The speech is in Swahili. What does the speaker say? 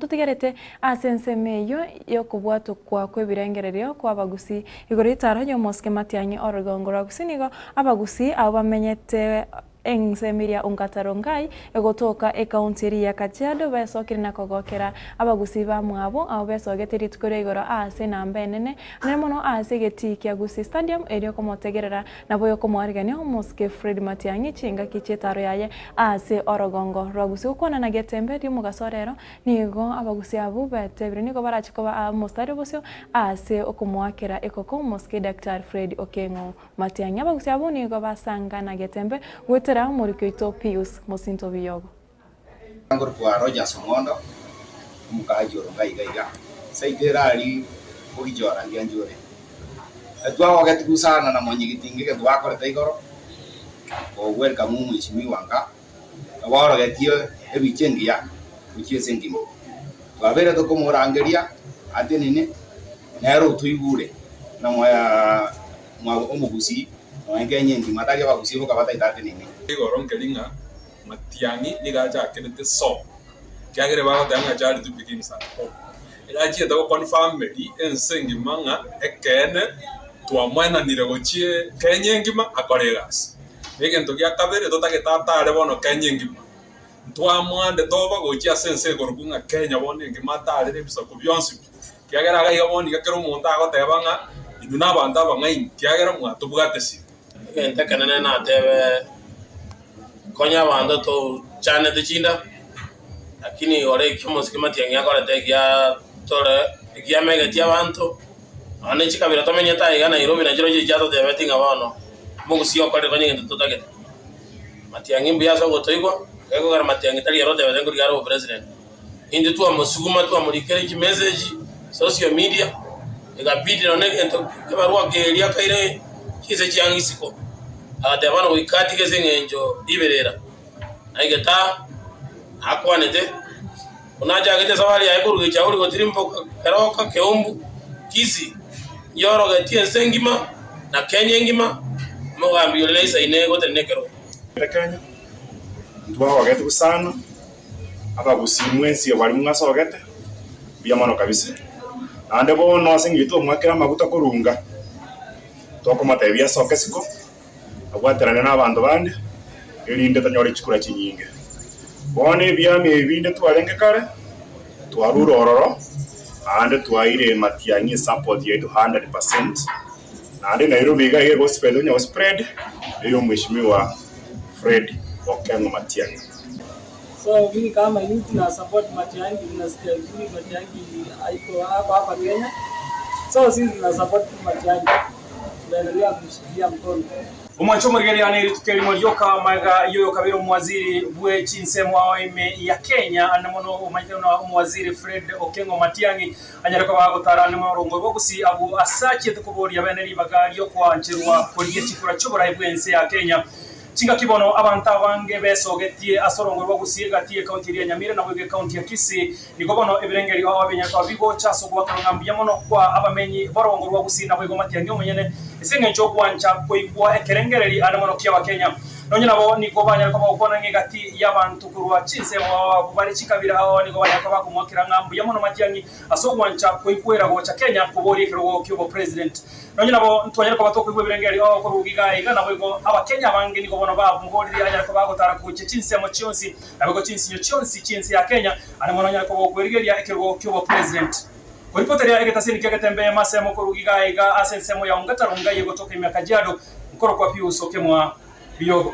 tutegerete asensemeyo yo kubwatu kwa kwebirengererio kwa abagusi igoro itaro yo moske Matiang'i Orogongo ragusinigo abagusi abo bamenyete Ensemiria Ungatarongai egotoka ekaunti ya Kajiado besokiri na kogokera abagusi ba mwabo abo besogete ritukore igoro ase nambenene nemono ase getiki agusi stadium erio komotegerera nabo yo komwarigania moske Fred Matiang'i chinga kichetaro yaye ase Orogongo ragusi ukona na getembe ri mugasorero nigo abagusi abo betebire nigo barachikoba mostari bosyo ase okumwakera ekoko moske Dr. Fred Okengo Matiang'i abagusi abo nigo basanga na getembe wetera murikito Pius Mosinto Biyogo ngor kwa Rogers Omondo mukajoro ngaiga saiderali ugijora ngianjore etwa ogetu sana na monyigitinge ke twakore taigoro o welcome mheshimiwa nga awaro getio ebichengia uchiese ngimo twabere to komurangeria atenene nero tuigure na moya omugusi wangenye ngima tari abagusi bo kabata itate nini igoro ngelinga Matiang'i nigaja kenete so kyagere bago tanga jari tu begin sa ilaji ndo confirm meri ensengi manga ekene twa mwana niregochie kenye ngima akoregas egento gya kabere totageta ale bono kenye ngima twa mwande toba gochia sense gorukunga Kenya bone ngima tale biso kubyonsi kyagera ga yaboni gakero umuntu agotebanga iduna banda bangai kyagera mwato bwatesi ente kanene na tebe konya banda to chane de chinda lakini ore kimo sikima tianga kore te ya tore ya mega tia bantu ane chikabira to menyeta iga Nairobi na jiro jato de betinga bano mungu sio kore konya ngento tagete Matiang'i mbia so gotoigo ego gar Matiang'i tali ro de betengo garo president indi tu amusuguma tu amurikere ki message social media ega bidiro ne ngento kebarwa geria kaire kise chiangisiko adabana wikati kese ngenjo iberera aigeta akwanete unaja gete sawali ya ikuru gichauri gotirimbo karoka keombu kisi yoro gatie sengima na Kenya ngima mogambi olesa ine gote nekero Kenya ndwa wagete kusana abagusi mwensi bali mungasogete biyamano kabisa ande bo no singito mwakera maguta kurunga toko matebia sokesiko agwaterana n'abantu bande irinde tanyore chikura chinyinge bone byame ibinde twarenge kare twarurororo ande twaire Matiang'i support yetu 100% ande Nairobi ga gospel nyo spread eyo mheshimiwa Fred Okengo Matiang'i. So mimi kama youth na support Matiang'i, nasikia vizuri Matiang'i haiko hapa Kenya. So sisi na support Matiang'i. Tunaendelea kumshikilia mkono. Umwancho murigeri ane tukeli yoka maga yoyo kabiro mwaziri bwe chinsemo ime ya Kenya anamono umanyana mwaziri Fred Okengo Matiang'i anyarako bagotara ne murongo bogusi abu asache tukubori yabeneri bagari yo kwa nchirwa koliye chikura chobora ibwense ya Kenya chinga kibono abanta bange besogetie asorongo bogusi gatie county ya Nyamira na bwe county ya Kisii nikobono ebirengeri aho abenya kwa bigo chaso kwa kangambiye mono kwa abamenyi borongo bogusi na bwe Matiang'i omenyene isenge cyo kwancha koigwa ekerengereri anamono kya wa Kenya nonye nabo niko banya ko bakona ngati y'abantu kurwa chinsemo bari chikabira aho niko banya ko bakumwakira ngambiye mono Matiang'i asogwancha koikwera go cha Kenya kubori kiro kyo president nonye nabo ntwanya ko batokwe birengeri aho ko rugiga iga nabo go aba Kenya bange niko bono ba muhori anya ko bagotara ku chinsemo chionsi nabo chinsi chinsi ya Kenya anamono nya ko bokwerigeri ekiro kyo president Kuripoteria egetasini kegetembe masemo korugiga iga asensemo ya Ungatarunga yego toke Kajiado nkoro kwa Pius Okengo Biyogo.